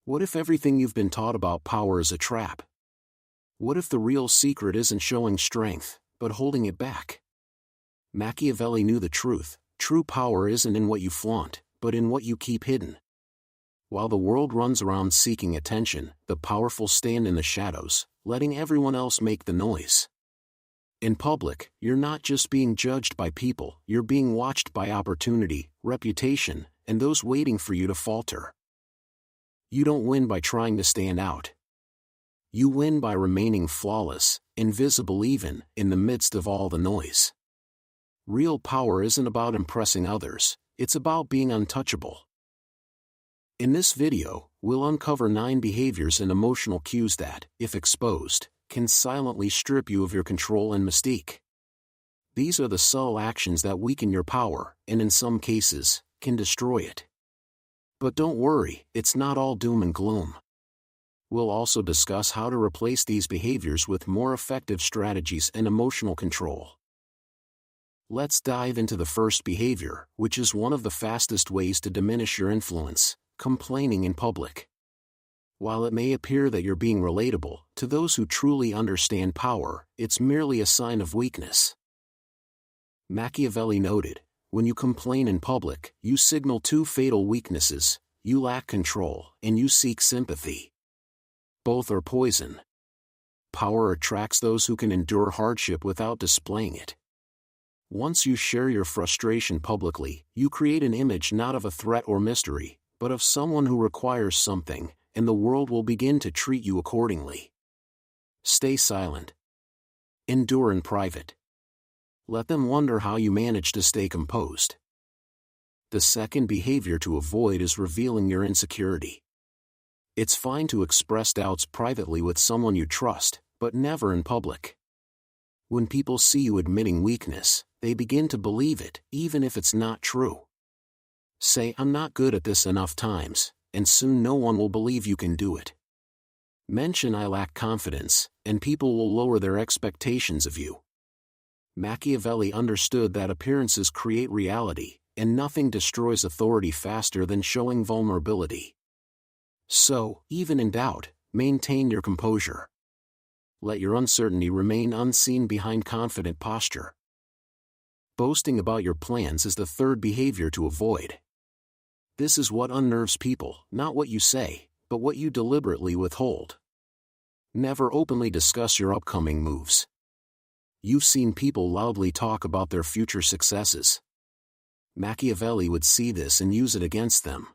What if everything you've been taught about power is a trap? What if the real secret isn't showing strength, but holding it back? Machiavelli knew the truth. True power isn't in what you flaunt, but in what you keep hidden. While the world runs around seeking attention, the powerful stand in the shadows, letting everyone else make the noise. In public, you're not just being judged by people, you're being watched by opportunity, reputation, and those waiting for you to falter. You don't win by trying to stand out. You win by remaining flawless, invisible even in the midst of all the noise. Real power isn't about impressing others, it's about being untouchable. In this video, we'll uncover 9 behaviors and emotional cues that, if exposed, can silently strip you of your control and mystique. These are the subtle actions that weaken your power, and in some cases, can destroy it. But don't worry, it's not all doom and gloom. We'll also discuss how to replace these behaviors with more effective strategies and emotional control. Let's dive into the first behavior, which is one of the fastest ways to diminish your influence: complaining in public. While it may appear that you're being relatable, to those who truly understand power, it's merely a sign of weakness. Machiavelli noted, when you complain in public, you signal 2 fatal weaknesses: you lack control, and you seek sympathy. Both are poison. Power attracts those who can endure hardship without displaying it. Once you share your frustration publicly, you create an image not of a threat or mystery, but of someone who requires something, and the world will begin to treat you accordingly. Stay silent. Endure in private. Let them wonder how you manage to stay composed. The second behavior to avoid is revealing your insecurity. It's fine to express doubts privately with someone you trust, but never in public. When people see you admitting weakness, they begin to believe it, even if it's not true. Say, "I'm not good at this" enough times, and soon no one will believe you can do it. Mention, "I lack confidence," and people will lower their expectations of you. Machiavelli understood that appearances create reality, and nothing destroys authority faster than showing vulnerability. So, even in doubt, maintain your composure. Let your uncertainty remain unseen behind confident posture. Boasting about your plans is the third behavior to avoid. This is what unnerves people, not what you say, but what you deliberately withhold. Never openly discuss your upcoming moves. You've seen people loudly talk about their future successes. Machiavelli would see this and use it against them.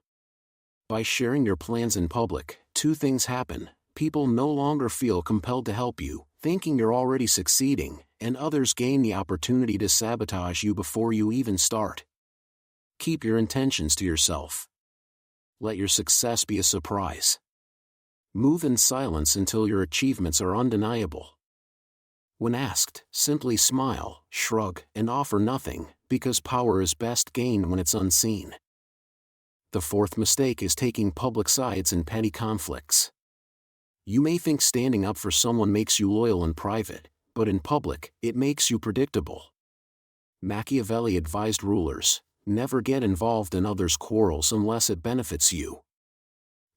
By sharing your plans in public, 2 things happen: people no longer feel compelled to help you, thinking you're already succeeding, and others gain the opportunity to sabotage you before you even start. Keep your intentions to yourself. Let your success be a surprise. Move in silence until your achievements are undeniable. When asked, simply smile, shrug, and offer nothing, because power is best gained when it's unseen. The fourth mistake is taking public sides in petty conflicts. You may think standing up for someone makes you loyal in private, but in public, it makes you predictable. Machiavelli advised rulers, never get involved in others' quarrels unless it benefits you.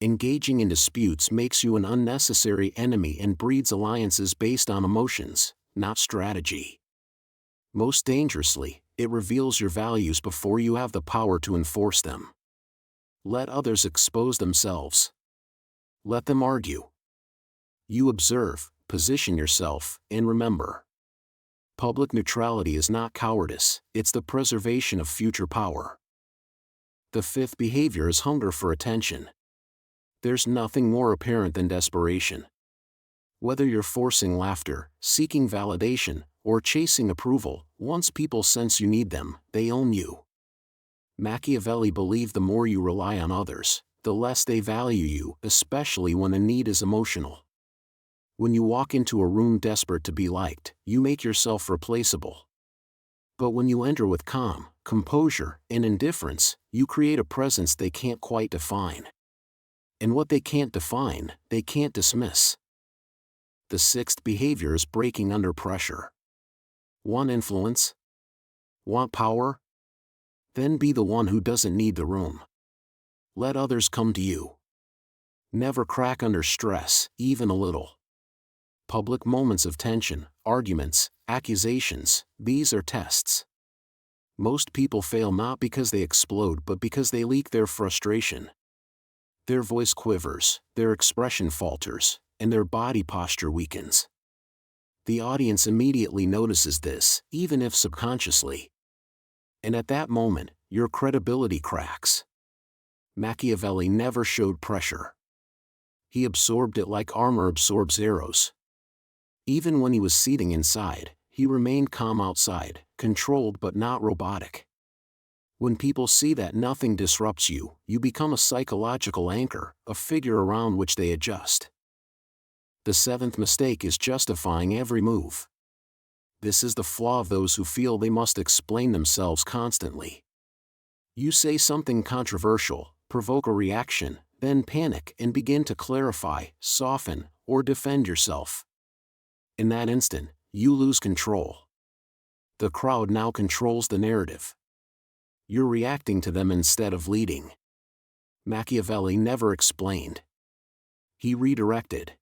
Engaging in disputes makes you an unnecessary enemy and breeds alliances based on emotions, not strategy. Most dangerously, it reveals your values before you have the power to enforce them. Let others expose themselves. Let them argue. You observe, position yourself, and remember. Public neutrality is not cowardice, it's the preservation of future power. The fifth behavior is hunger for attention. There's nothing more apparent than desperation. Whether you're forcing laughter, seeking validation, or chasing approval, once people sense you need them, they own you. Machiavelli believed the more you rely on others, the less they value you, especially when the need is emotional. When you walk into a room desperate to be liked, you make yourself replaceable. But when you enter with calm, composure, and indifference, you create a presence they can't quite define. And what they can't define, they can't dismiss. The sixth behavior is breaking under pressure. Want influence? Want power? Then be the one who doesn't need the room. Let others come to you. Never crack under stress, even a little. Public moments of tension, arguments, accusations, these are tests. Most people fail not because they explode but because they leak their frustration. Their voice quivers, their expression falters, and their body posture weakens. The audience immediately notices this, even if subconsciously. And at that moment, your credibility cracks. Machiavelli never showed pressure. He absorbed it like armor absorbs arrows. Even when he was seething inside, he remained calm outside, controlled but not robotic. When people see that nothing disrupts you, you become a psychological anchor, a figure around which they adjust. The seventh mistake is justifying every move. This is the flaw of those who feel they must explain themselves constantly. You say something controversial, provoke a reaction, then panic and begin to clarify, soften, or defend yourself. In that instant, you lose control. The crowd now controls the narrative. You're reacting to them instead of leading. Machiavelli never explained. He redirected.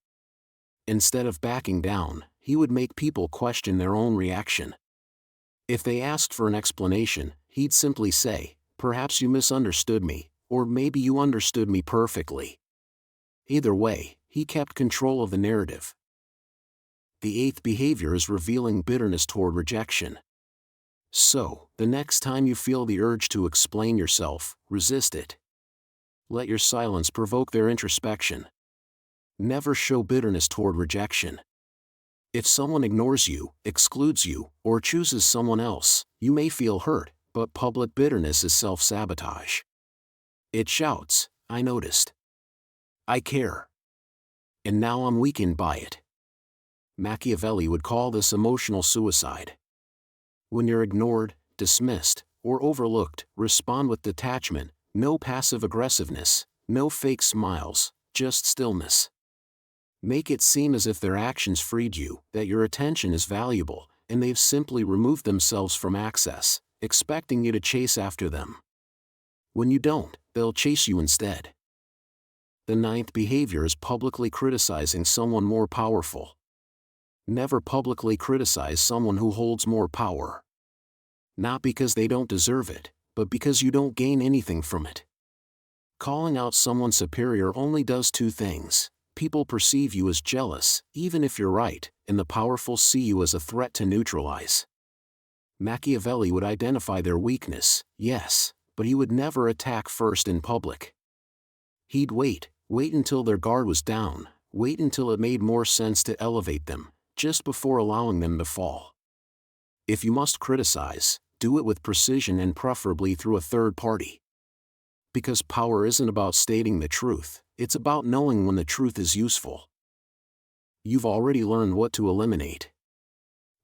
Instead of backing down, he would make people question their own reaction. If they asked for an explanation, he'd simply say, "Perhaps you misunderstood me, or maybe you understood me perfectly." Either way, he kept control of the narrative. The eighth behavior is revealing bitterness toward rejection. So, the next time you feel the urge to explain yourself, resist it. Let your silence provoke their introspection. Never show bitterness toward rejection. If someone ignores you, excludes you, or chooses someone else, you may feel hurt, but public bitterness is self-sabotage. It shouts, "I noticed. I care. And now I'm weakened by it." Machiavelli would call this emotional suicide. When you're ignored, dismissed, or overlooked, respond with detachment, no passive aggressiveness, no fake smiles, just stillness. Make it seem as if their actions freed you, that your attention is valuable, and they've simply removed themselves from access, expecting you to chase after them. When you don't, they'll chase you instead. The ninth behavior is publicly criticizing someone more powerful. Never publicly criticize someone who holds more power. Not because they don't deserve it, but because you don't gain anything from it. Calling out someone superior only does two things. People perceive you as jealous, even if you're right, and the powerful see you as a threat to neutralize. Machiavelli would identify their weakness, yes, but he would never attack first in public. He'd wait until their guard was down, wait until it made more sense to elevate them, just before allowing them to fall. If you must criticize, do it with precision and preferably through a third party. Because power isn't about stating the truth, it's about knowing when the truth is useful. You've already learned what to eliminate.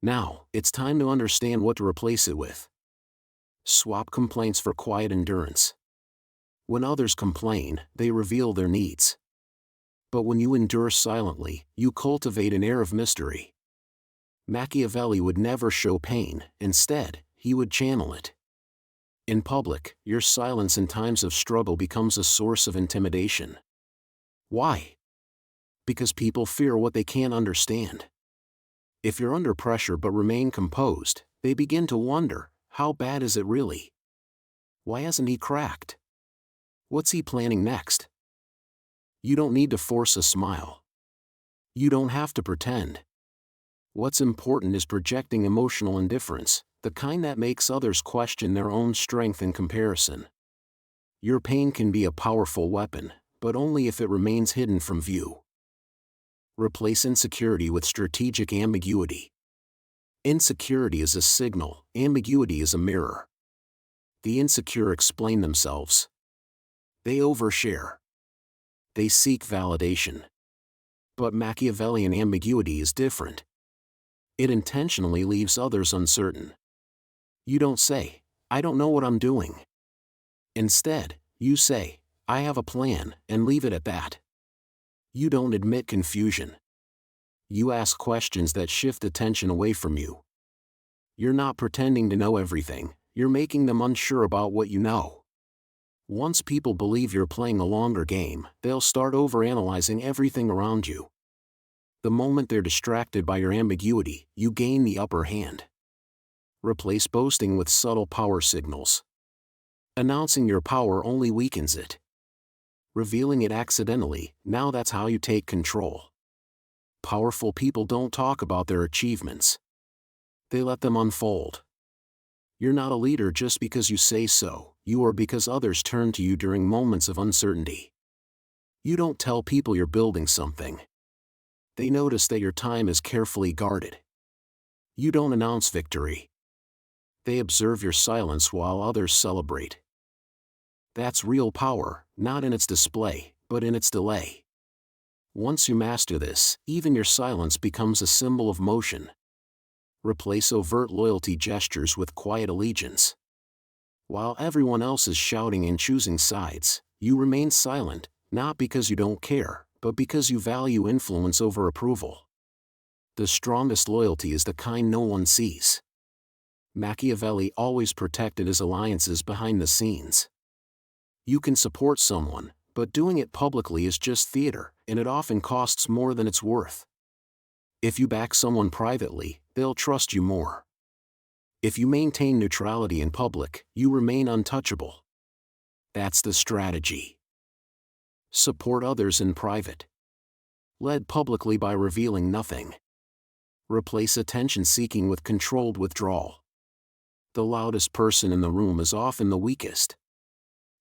Now, it's time to understand what to replace it with. Swap complaints for quiet endurance. When others complain, they reveal their needs. But when you endure silently, you cultivate an air of mystery. Machiavelli would never show pain, instead, he would channel it. In public, your silence in times of struggle becomes a source of intimidation. Why? Because people fear what they can't understand. If you're under pressure but remain composed, they begin to wonder, how bad is it really? Why hasn't he cracked? What's he planning next? You don't need to force a smile. You don't have to pretend. What's important is projecting emotional indifference, the kind that makes others question their own strength in comparison. Your pain can be a powerful weapon, but only if it remains hidden from view. Replace insecurity with strategic ambiguity. Insecurity is a signal, ambiguity is a mirror. The insecure explain themselves. They overshare. They seek validation. But Machiavellian ambiguity is different. It intentionally leaves others uncertain. You don't say, "I don't know what I'm doing." Instead, you say, "I have a plan," and leave it at that. You don't admit confusion. You ask questions that shift attention away from you. You're not pretending to know everything, you're making them unsure about what you know. Once people believe you're playing a longer game, they'll start overanalyzing everything around you. The moment they're distracted by your ambiguity, you gain the upper hand. Replace boasting with subtle power signals. Announcing your power only weakens it. Revealing it accidentally, now that's how you take control. Powerful people don't talk about their achievements. They let them unfold. You're not a leader just because you say so, you are because others turn to you during moments of uncertainty. You don't tell people you're building something. They notice that your time is carefully guarded. You don't announce victory. They observe your silence while others celebrate. That's real power, not in its display, but in its delay. Once you master this, even your silence becomes a symbol of motion. Replace overt loyalty gestures with quiet allegiance. While everyone else is shouting and choosing sides, you remain silent, not because you don't care, but because you value influence over approval. The strongest loyalty is the kind no one sees. Machiavelli always protected his alliances behind the scenes. You can support someone, but doing it publicly is just theater, and it often costs more than it's worth. If you back someone privately, they'll trust you more. If you maintain neutrality in public, you remain untouchable. That's the strategy. Support others in private. Led publicly by revealing nothing. Replace attention-seeking with controlled withdrawal. The loudest person in the room is often the weakest.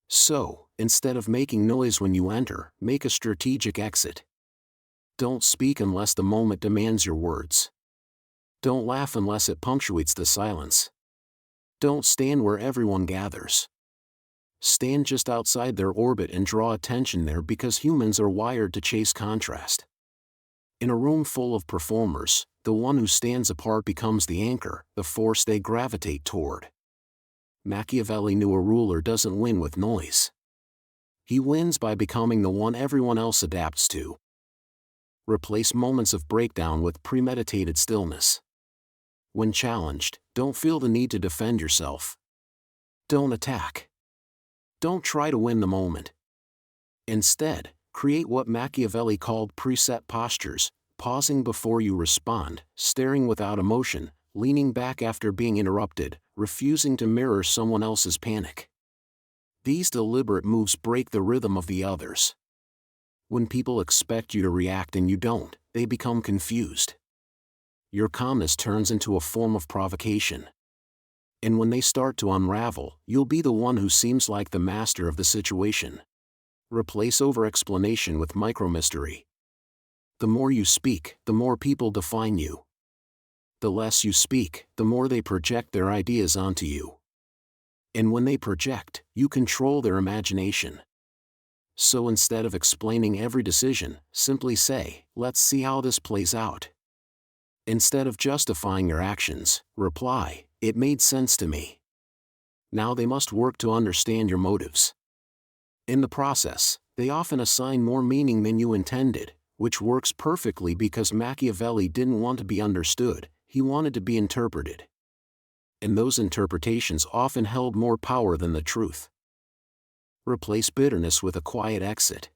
So, instead of making noise when you enter, make a strategic exit. Don't speak unless the moment demands your words. Don't laugh unless it punctuates the silence. Don't stand where everyone gathers. Stand just outside their orbit and draw attention there because humans are wired to chase contrast. In a room full of performers, the one who stands apart becomes the anchor, the force they gravitate toward. Machiavelli knew a ruler doesn't win with noise. He wins by becoming the one everyone else adapts to. Replace moments of breakdown with premeditated stillness. When challenged, don't feel the need to defend yourself. Don't attack. Don't try to win the moment. Instead, create what Machiavelli called preset postures, pausing before you respond, staring without emotion, leaning back after being interrupted, refusing to mirror someone else's panic. These deliberate moves break the rhythm of the others. When people expect you to react and you don't, they become confused. Your calmness turns into a form of provocation. And when they start to unravel, you'll be the one who seems like the master of the situation. Replace over-explanation with micro-mystery. The more you speak, the more people define you. The less you speak, the more they project their ideas onto you. And when they project, you control their imagination. So instead of explaining every decision, simply say, "Let's see how this plays out." Instead of justifying your actions, reply, "It made sense to me." Now they must work to understand your motives. In the process, they often assign more meaning than you intended, which works perfectly because Machiavelli didn't want to be understood, he wanted to be interpreted. And those interpretations often held more power than the truth. Replace bitterness with a quiet exit.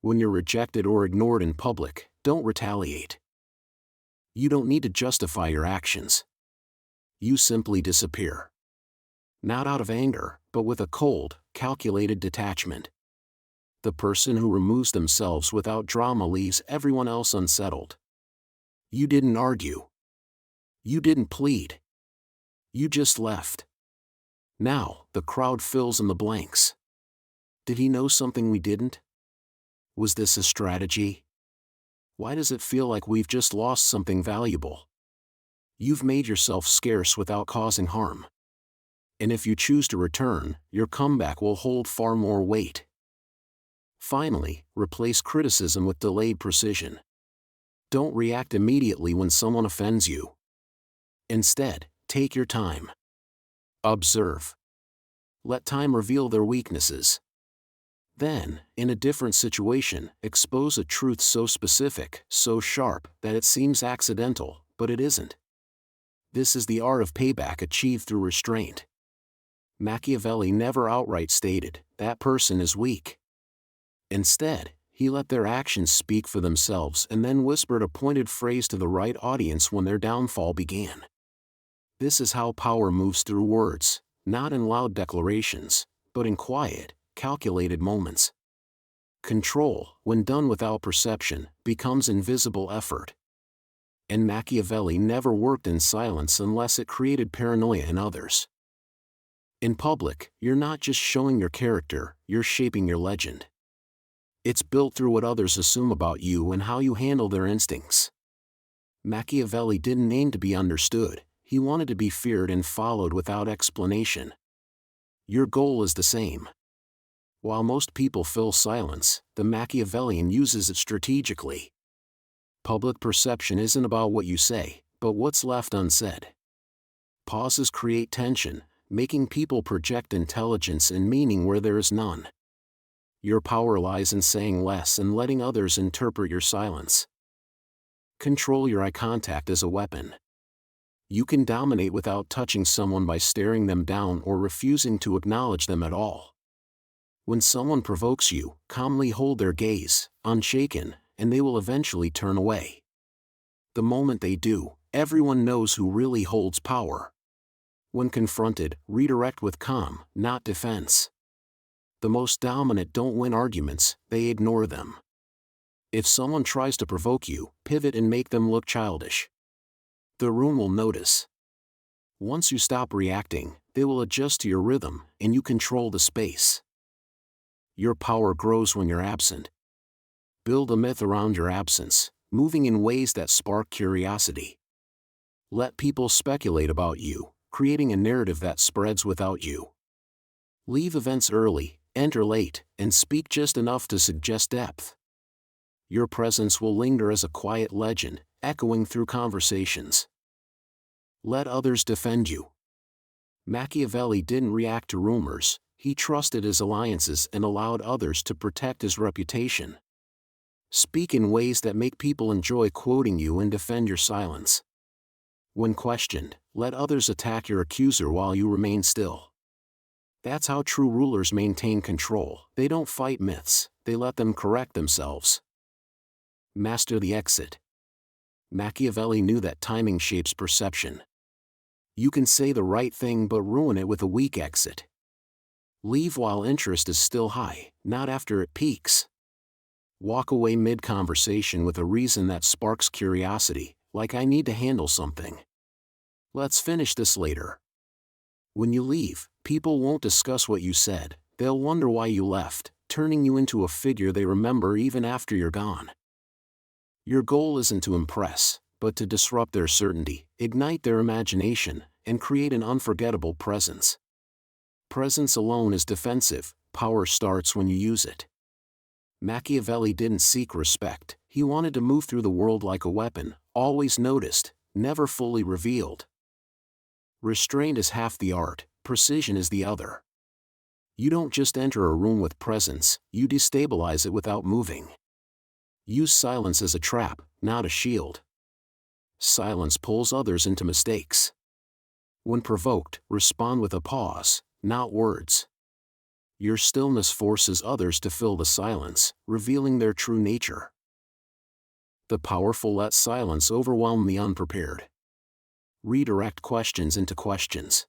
When you're rejected or ignored in public, don't retaliate. You don't need to justify your actions. You simply disappear. Not out of anger, but with a cold, calculated detachment. The person who removes themselves without drama leaves everyone else unsettled. You didn't argue. You didn't plead. You just left. Now, the crowd fills in the blanks. Did he know something we didn't? Was this a strategy? Why does it feel like we've just lost something valuable? You've made yourself scarce without causing harm. And if you choose to return, your comeback will hold far more weight. Finally, replace criticism with delayed precision. Don't react immediately when someone offends you. Instead, take your time. Observe. Let time reveal their weaknesses. Then, in a different situation, expose a truth so specific, so sharp, that it seems accidental, but it isn't. This is the art of payback achieved through restraint. Machiavelli never outright stated, "That person is weak." Instead, he let their actions speak for themselves and then whispered a pointed phrase to the right audience when their downfall began. This is how power moves through words, not in loud declarations, but in quiet, calculated moments. Control, when done without perception, becomes invisible effort. And Machiavelli never worked in silence unless it created paranoia in others. In public, you're not just showing your character, you're shaping your legend. It's built through what others assume about you and how you handle their instincts. Machiavelli didn't aim to be understood, he wanted to be feared and followed without explanation. Your goal is the same. While most people fill silence, the Machiavellian uses it strategically. Public perception isn't about what you say, but what's left unsaid. Pauses create tension, making people project intelligence and meaning where there is none. Your power lies in saying less and letting others interpret your silence. Control your eye contact as a weapon. You can dominate without touching someone by staring them down or refusing to acknowledge them at all. When someone provokes you, calmly hold their gaze, unshaken, and they will eventually turn away. The moment they do, everyone knows who really holds power. When confronted, redirect with calm, not defense. The most dominant don't win arguments, they ignore them. If someone tries to provoke you, pivot and make them look childish. The room will notice. Once you stop reacting, they will adjust to your rhythm, and you control the space. Your power grows when you're absent. Build a myth around your absence, moving in ways that spark curiosity. Let people speculate about you, creating a narrative that spreads without you. Leave events early, enter late, and speak just enough to suggest depth. Your presence will linger as a quiet legend, echoing through conversations. Let others defend you. Machiavelli didn't react to rumors, he trusted his alliances and allowed others to protect his reputation. Speak in ways that make people enjoy quoting you and defend your silence. When questioned, let others attack your accuser while you remain still. That's how true rulers maintain control. They don't fight myths, they let them correct themselves. Master the exit. Machiavelli knew that timing shapes perception. You can say the right thing but ruin it with a weak exit. Leave while interest is still high, not after it peaks. Walk away mid-conversation with a reason that sparks curiosity, like "I need to handle something. Let's finish this later." When you leave, people won't discuss what you said, they'll wonder why you left, turning you into a figure they remember even after you're gone. Your goal isn't to impress, but to disrupt their certainty, ignite their imagination, and create an unforgettable presence. Presence alone is defensive, power starts when you use it. Machiavelli didn't seek respect, he wanted to move through the world like a weapon, always noticed, never fully revealed. Restraint is half the art, precision is the other. You don't just enter a room with presence, you destabilize it without moving. Use silence as a trap, not a shield. Silence pulls others into mistakes. When provoked, respond with a pause, not words. Your stillness forces others to fill the silence, revealing their true nature. The powerful let silence overwhelm the unprepared. Redirect questions into questions.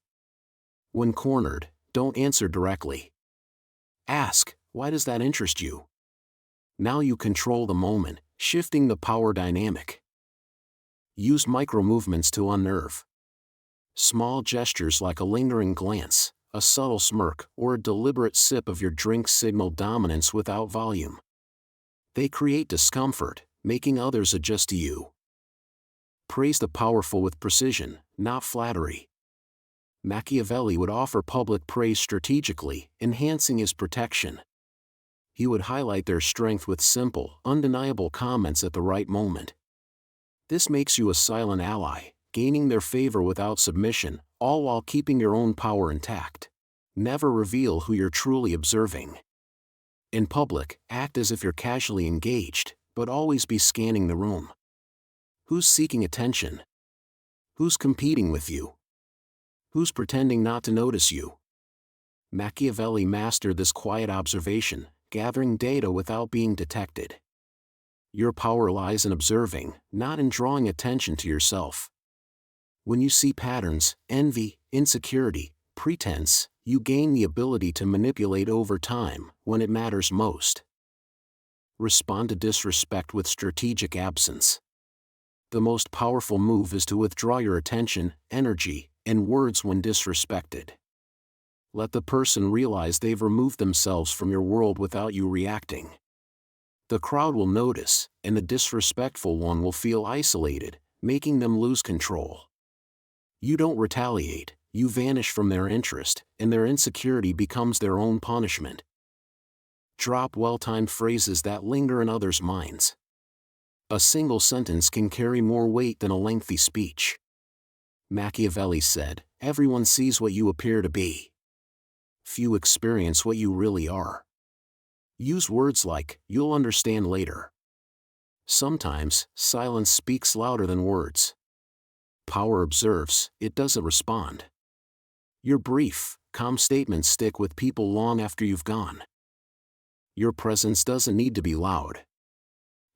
When cornered, don't answer directly. Ask, "Why does that interest you?" Now you control the moment, shifting the power dynamic. Use micro-movements to unnerve. Small gestures like a lingering glance, a subtle smirk, or a deliberate sip of your drink signal dominance without volume. They create discomfort, making others adjust to you. Praise the powerful with precision, not flattery. Machiavelli would offer public praise strategically, enhancing his protection. He would highlight their strength with simple, undeniable comments at the right moment. This makes you a silent ally, gaining their favor without submission, all while keeping your own power intact. Never reveal who you're truly observing. In public, act as if you're casually engaged, but always be scanning the room. Who's seeking attention? Who's competing with you? Who's pretending not to notice you? Machiavelli mastered this quiet observation, gathering data without being detected. Your power lies in observing, not in drawing attention to yourself. When you see patterns, envy, insecurity, pretense, you gain the ability to manipulate over time, when it matters most. Respond to disrespect with strategic absence. The most powerful move is to withdraw your attention, energy, and words when disrespected. Let the person realize they've removed themselves from your world without you reacting. The crowd will notice, and the disrespectful one will feel isolated, making them lose control. You don't retaliate, you vanish from their interest, and their insecurity becomes their own punishment. Drop well-timed phrases that linger in others' minds. A single sentence can carry more weight than a lengthy speech. Machiavelli said, "Everyone sees what you appear to be. Few experience what you really are." Use words like, "You'll understand later." Sometimes, silence speaks louder than words. Power observes, it doesn't respond. Your brief, calm statements stick with people long after you've gone. Your presence doesn't need to be loud.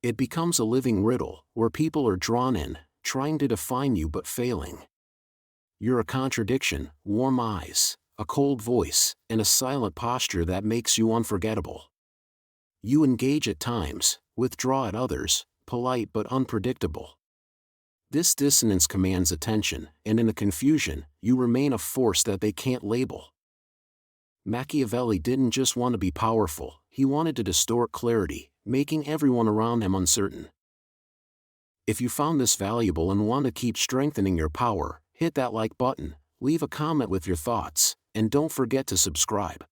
It becomes a living riddle, where people are drawn in, trying to define you but failing. You're a contradiction, warm eyes, a cold voice, and a silent posture that makes you unforgettable. You engage at times, withdraw at others, polite but unpredictable. This dissonance commands attention, and in the confusion, you remain a force that they can't label. Machiavelli didn't just want to be powerful, he wanted to distort clarity, making everyone around him uncertain. If you found this valuable and want to keep strengthening your power, hit that like button, leave a comment with your thoughts, and don't forget to subscribe.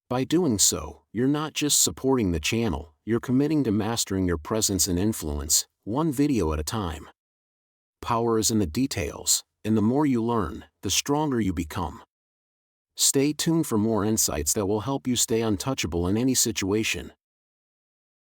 By doing so, you're not just supporting the channel, you're committing to mastering your presence and influence, one video at a time. Power is in the details, and the more you learn, the stronger you become. Stay tuned for more insights that will help you stay untouchable in any situation.